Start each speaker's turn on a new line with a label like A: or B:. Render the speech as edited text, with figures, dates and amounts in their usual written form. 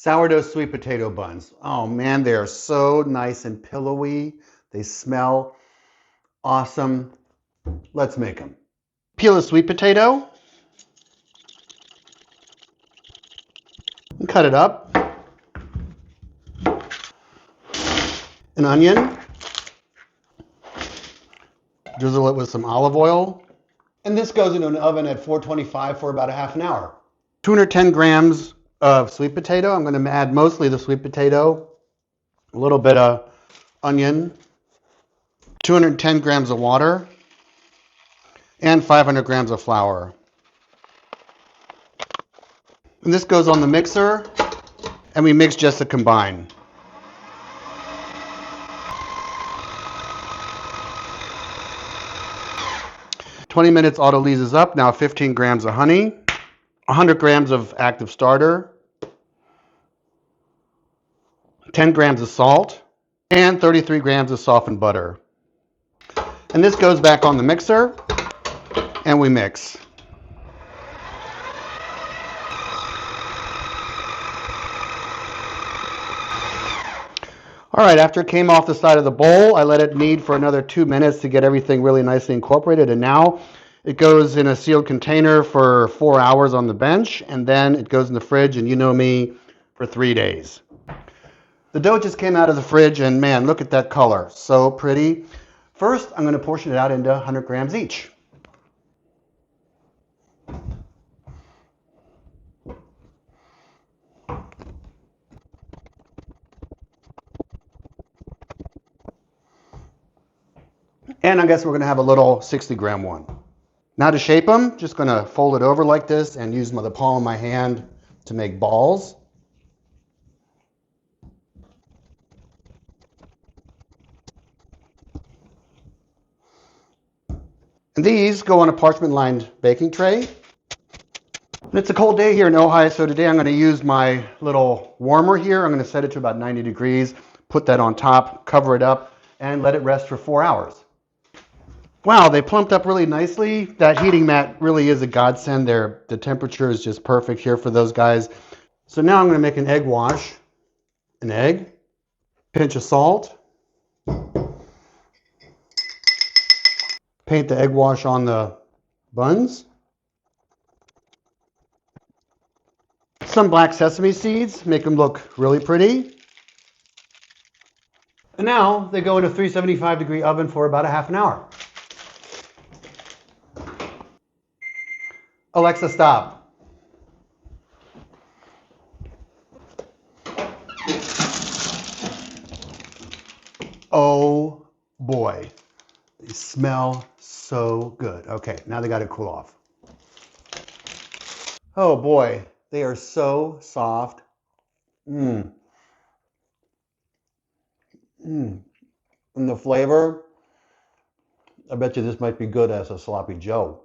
A: Sourdough sweet potato buns. Oh man, they are so nice and pillowy. They smell awesome. Let's make them. Peel a sweet potato and cut it up. An onion. Drizzle it with some olive oil. And this goes into an oven at 425 for about a half an hour. 210 grams of sweet potato. I'm going to add mostly the sweet potato, a little bit of onion, 210 grams of water, and 500 grams of flour. And this goes on the mixer, and we mix just to combine. "20 minutes autolyses up. Now 15 grams of honey, 100 grams of active starter, 10 grams of salt, and 33 grams of softened butter. And this goes back on the mixer, and we mix. All right, after it came off the side of the bowl, I let it knead for another 2 minutes to get everything really nicely incorporated. And now it goes in a sealed container for 4 hours on the bench, and then it goes in the fridge, and you know me, for 3 days. The dough just came out of the fridge, and man, look at that color. So pretty. First, I'm going to portion it out into 100 grams each. And I guess we're going to have a little 60-gram one. Now to shape them, just going to fold it over like this and use the palm of my hand to make balls. And these go on a parchment-lined baking tray. And it's a cold day here in Ohio, so today I'm going to use my little warmer here. I'm going to set it to about 90 degrees, put that on top, cover it up, and let it rest for 4 hours. Wow, they plumped up really nicely. That heating mat really is a godsend. The temperature is just perfect here for those guys. So now I'm going to make an egg wash. An egg, pinch of salt, paint the egg wash on the buns, some black sesame seeds, make them look really pretty. And now they go in a 375-degree oven for about a half an hour. Alexa, stop. Oh boy, they smell so good. Okay, now they got to cool off. Oh boy, they are so soft. And the flavor, I bet you this might be good as a sloppy joe.